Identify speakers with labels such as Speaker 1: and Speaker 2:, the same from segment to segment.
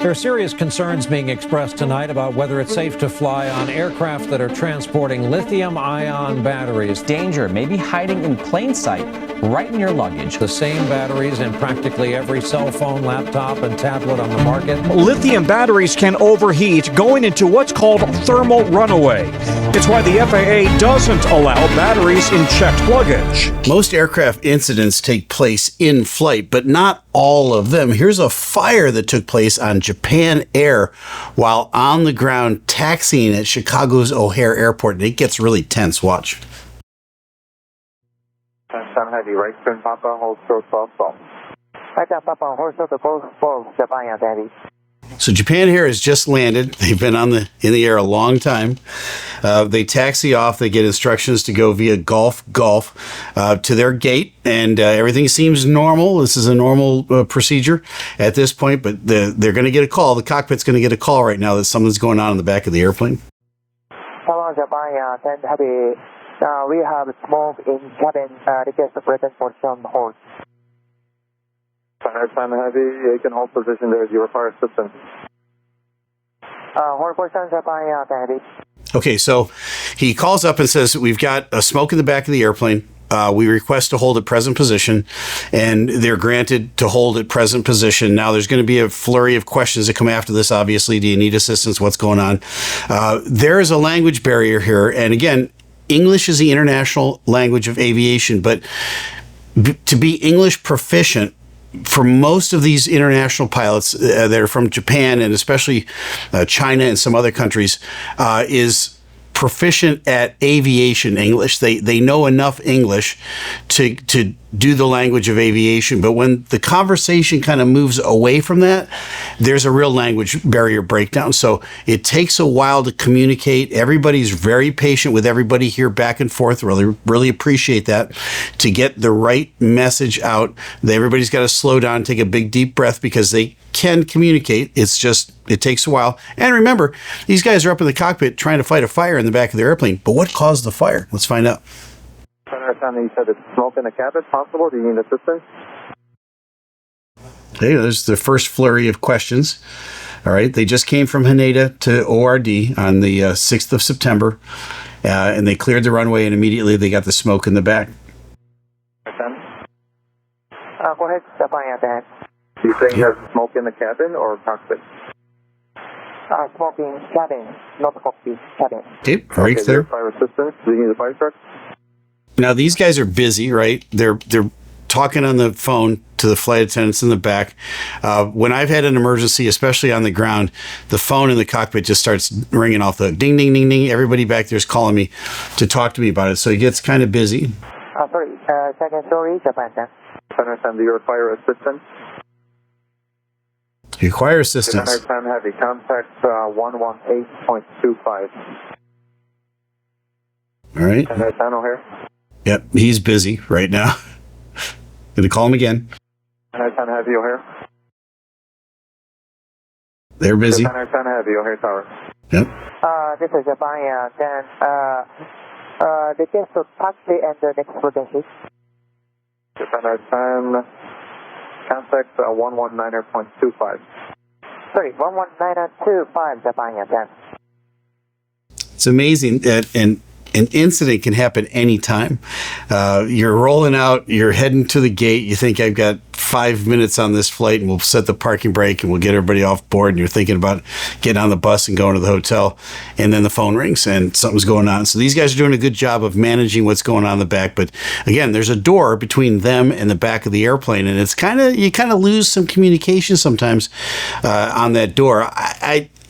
Speaker 1: There are serious concerns being expressed tonight about whether it's safe to fly on aircraft that are transporting lithium-ion batteries.
Speaker 2: Danger may be hiding in plain sight right in your luggage.
Speaker 1: The same batteries in practically every cell phone, laptop, and tablet on the market.
Speaker 3: Lithium batteries can overheat, going into what's called thermal runaway. It's why the FAA doesn't allow batteries in checked luggage.
Speaker 4: Most aircraft incidents take place in flight, but not all of them. Here's a fire that took place on Japan Air while on the ground taxiing at Chicago's O'Hare Airport, and it gets really tense. Watch.
Speaker 5: Heavy, right turn Papa, hold short 12 ball. Right down Papa, hold short to both Japan Daddy.
Speaker 4: So Japan Air has just landed. They've been in the air a long time. They taxi off. They get instructions to go via Gulf to their gate, and everything seems normal. This is a normal procedure at this point, but they're going to get a call. The cockpit's going to get a call right now that something's going on in the back of the airplane.
Speaker 5: Hello, Japan 10 Heavy. We have smoke in cabin. Request present position hold. Time Heavy, you can hold position there. You require assistance. Hold position, Japan Heavy.
Speaker 4: Okay, so he calls up and says, we've got a smoke in the back of the airplane. We request to hold at present position, and they're granted to hold at present position. Now, there's going to be a flurry of questions that come after this, obviously. Do you need assistance? What's going on? There is a language barrier here, and again, English is the international language of aviation, but to be English proficient for most of these international pilots that are from Japan and especially China and some other countries is proficient at aviation English. They know enough English to do the language of aviation, but when the conversation kind of moves away from that, there's a real language barrier breakdown. So it takes a while to communicate. Everybody's very patient with everybody here back and forth. Really appreciate that, to get the right message out. Everybody's got to slow down, take a big deep breath, because they can communicate. It's just, it takes a while. And remember, these guys are up in the cockpit trying to fight a fire in the back of the airplane. But what caused the fire? Let's find out.
Speaker 5: You said it's smoke in the cabin. Possible? Do you need assistance?
Speaker 4: Okay, there's the first flurry of questions. All right, they just came from Haneda to ORD on the 6th of September, and they cleared the runway, and immediately they got the smoke in the back.
Speaker 5: Go ahead, Japan. Do you think there's smoke in the cabin or cockpit? Smoke in cabin, not cockpit, cabin.
Speaker 4: Okay, very clear.
Speaker 5: Fire assistance. Do you need a fire truck?
Speaker 4: Now, these guys are busy, right? They're talking on the phone to the flight attendants in the back. When I've had an emergency, especially on the ground, the phone in the cockpit just starts ringing off the ding, ding, ding, ding. Everybody back there is calling me to talk to me about it. So it gets kind of busy.
Speaker 5: Sorry, second story, Japan. Understand, do you require assistance?
Speaker 4: You require assistance.
Speaker 5: Time Heavy, contact 118.25.
Speaker 4: All right.
Speaker 5: Understand, O'Hare?
Speaker 4: Yep, he's busy right now. Going to call him again.
Speaker 5: Understand, Heavy, O'Hare?
Speaker 4: They're busy.
Speaker 5: Understand, Heavy, O'Hare Tower.
Speaker 4: Yep.
Speaker 5: This is Japan, then the guest to taxi and the next position. Japan time, contact 119.25. Sorry, 119.25, Japan, then.
Speaker 4: It's amazing that an incident can happen anytime. You're rolling out, you're heading to the gate, you think I've got 5 minutes on this flight and we'll set the parking brake and we'll get everybody off board, and you're thinking about getting on the bus and going to the hotel, and then the phone rings and something's going on. So these guys are doing a good job of managing what's going on in the back, but again, there's a door between them and the back of the airplane, and it's you kind of lose some communication sometimes on that door.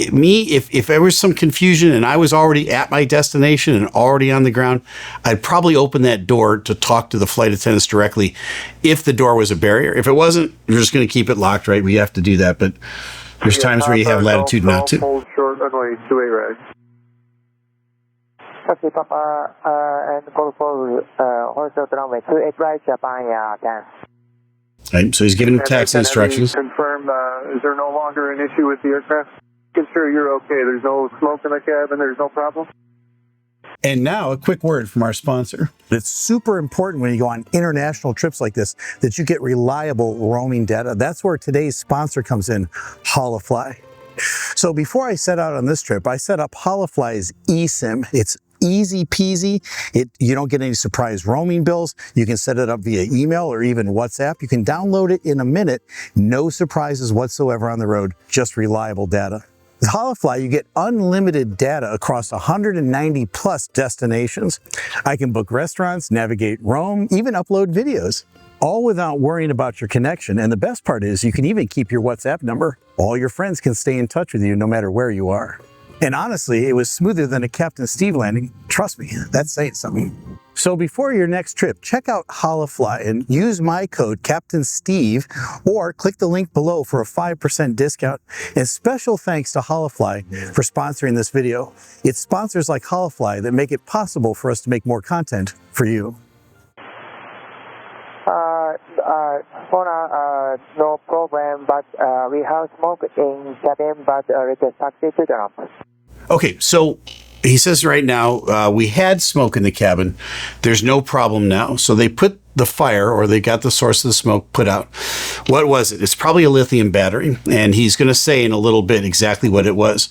Speaker 4: If there was some confusion and I was already at my destination and already on the ground, I'd probably open that door to talk to the flight attendants directly if the door was a barrier. If it wasn't, we're just going to keep it locked, right? We have to do that, but there's times where you have latitude not to.
Speaker 5: Hold short runway 2A right. Taxi Papa and call for hold short runway 2A right, Japan, 10.
Speaker 4: Right, so he's giving taxi instructions.
Speaker 5: Confirm, is there no longer an issue with the aircraft? Sure, you're okay. There's no smoke in the cabin. There's no problem.
Speaker 4: And now a quick word from our sponsor.
Speaker 6: It's super important when you go on international trips like this that you get reliable roaming data. That's where today's sponsor comes in, Holofly. So before I set out on this trip, I set up Holofly's eSIM. It's easy peasy. You don't get any surprise roaming bills. You can set it up via email or even WhatsApp. You can download it in a minute. No surprises whatsoever on the road, just reliable data. With Holofly, you get unlimited data across 190 plus destinations. I can book restaurants, navigate Rome, even upload videos, all without worrying about your connection. And the best part is you can even keep your WhatsApp number. All your friends can stay in touch with you no matter where you are. And honestly, it was smoother than a Captain Steeeve landing. Trust me, that's saying something. So before your next trip, check out Holofly and use my code Captain Steeeve, or click the link below for a 5% discount. And special thanks to Holofly for sponsoring this video. It's sponsors like Holofly that make it possible for us to make more content for you.
Speaker 5: No problem, but we have smoke in cabin, but it is taxi to drop.
Speaker 4: Okay, so he says right now, we had smoke in the cabin. There's no problem now. So they put the fire, or they got the source of the smoke put out. What was it? It's probably a lithium battery, and he's going to say in a little bit exactly what it was.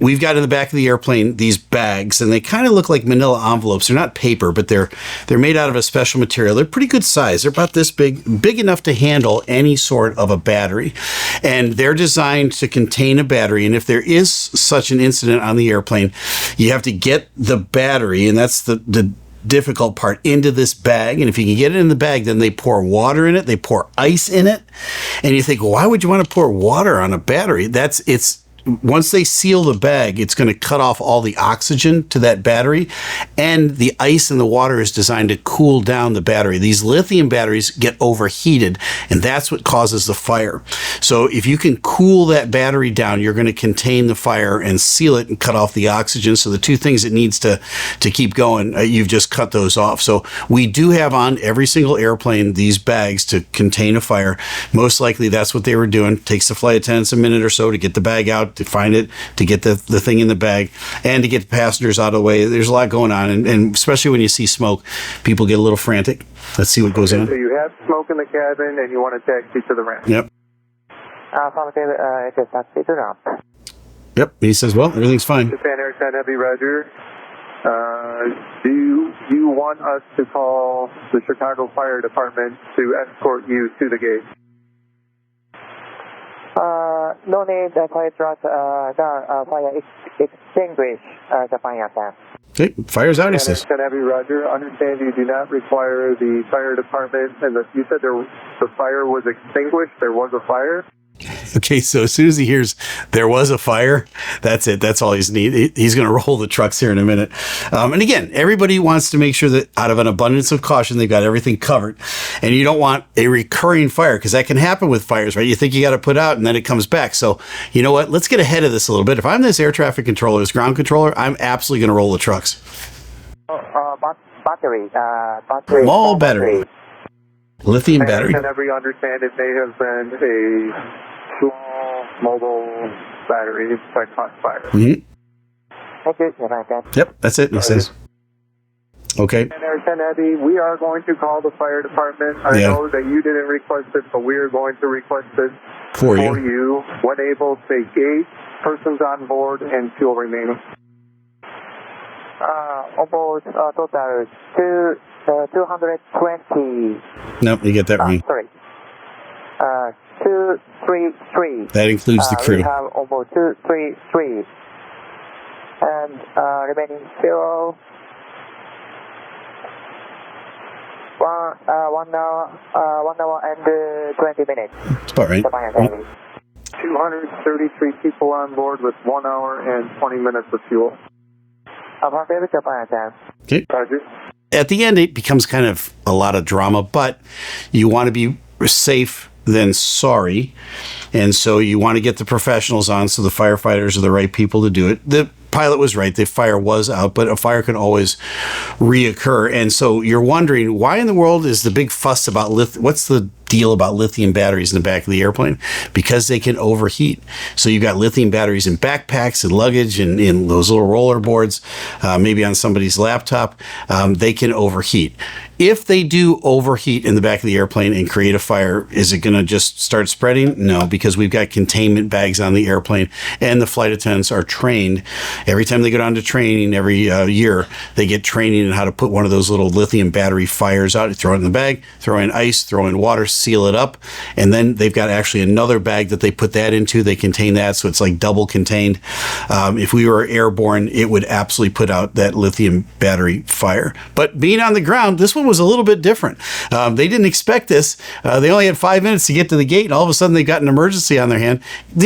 Speaker 4: We've got in the back of the airplane these bags, and they kind of look like manila envelopes. They're not paper, but they're made out of a special material. They're pretty good size. They're about this big enough to handle any sort of a battery, and they're designed to contain a battery. And if there is such an incident on the airplane, you have to get the battery, and that's the difficult part, into this bag. And if you can get it in the bag, then they pour water in it, they pour ice in it, and you think, well, why would you want to pour water on a battery? Once they seal the bag, it's going to cut off all the oxygen to that battery, and the ice and the water is designed to cool down the battery. These lithium batteries get overheated, and that's what causes the fire. So if you can cool that battery down, you're going to contain the fire and seal it and cut off the oxygen. So the two things it needs to keep going, you've just cut those off. So we do have on every single airplane these bags to contain a fire. Most likely that's what they were doing. It takes the flight attendants a minute or so to get the bag out, to find it, to get the thing in the bag, and to get the passengers out of the way. There's a lot going on, and especially when you see smoke, people get a little frantic. Let's see what goes on.
Speaker 5: So you have smoke in the cabin, and you want to taxi to the ramp.
Speaker 4: Yep.
Speaker 5: It is taxi to ramp.
Speaker 4: Yep. He says, well, everything's fine.
Speaker 5: Japan Air 10 Heavy, Roger. Do you want us to call the Chicago Fire Department to escort you to the gate? No need fire truck, fire extinguish the fire attack.
Speaker 4: Okay, fire's out, he says.
Speaker 5: Heavy, Roger. Understand you do not require the fire department, and you said the fire was extinguished. There was a fire.
Speaker 4: Okay, so as soon as he hears there was a fire, that's it. That's all he's need. He's going to roll the trucks here in a minute. And again, everybody wants to make sure that out of an abundance of caution, they've got everything covered. And you don't want a recurring fire, because that can happen with fires, right? You think you got to put out and then it comes back. So you know what? Let's get ahead of this a little bit. If I'm this air traffic controller, this ground controller, I'm absolutely going to roll the trucks.
Speaker 5: Battery.
Speaker 4: Small battery. Lithium battery.
Speaker 5: And every understand it may have been a small mobile battery that caught fire.
Speaker 4: Mm-hmm.
Speaker 5: Thank you.
Speaker 4: Yep, that's it, he says. Okay.
Speaker 5: And Air 10 Heavy, we are going to call the fire department. I know that you didn't request it, but we are going to request it for you. When able, say 8 persons on board and fuel remaining. About total 220.
Speaker 4: Nope, you get that wrong.
Speaker 5: Sorry. 233.
Speaker 4: That includes the crew.
Speaker 5: We have over 233. And remaining fuel. 1 hour and 20 minutes.
Speaker 4: That's about right.
Speaker 5: 233 people on board with 1 hour and 20 minutes of fuel.
Speaker 4: Okay.
Speaker 5: Roger.
Speaker 4: At the end, it becomes kind of a lot of drama, but you want to be safe than sorry. And so you want to get the professionals on, so the firefighters are the right people to do it. The pilot was right. The fire was out, but a fire can always reoccur. And so you're wondering, why in the world is the big fuss about what's the deal about lithium batteries in the back of the airplane? Because they can overheat. So you've got lithium batteries in backpacks and luggage and in those little roller boards, maybe on somebody's laptop. They can overheat. If they do overheat in the back of the airplane and create a fire, is it going to just start spreading? No, because we've got containment bags on the airplane, and the flight attendants are trained. Every time they go down to training every year, they get training in how to put one of those little lithium battery fires out. You throw it in the bag, throw in ice, throw in water, seal it up, and then they've got actually another bag that they put that into. They contain that, so it's like double contained. If we were airborne, it would absolutely put out that lithium battery fire. But being on the ground, this one was a little bit different. They didn't expect this. They only had 5 minutes to get to the gate, and all of a sudden they got an emergency on their hand.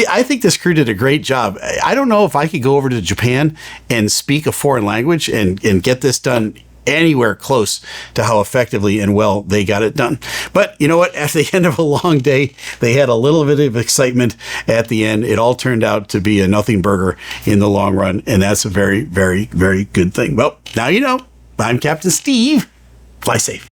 Speaker 4: I think this crew did a great job. I don't know if I could go over to Japan and speak a foreign language and get this done anywhere close to how effectively and well they got it done. But you know what? At the end of a long day, they had a little bit of excitement at the end. It all turned out to be a nothing burger in the long run, and that's a very, very, very good thing. Well, now you know. I'm Captain Steeve. Fly safe.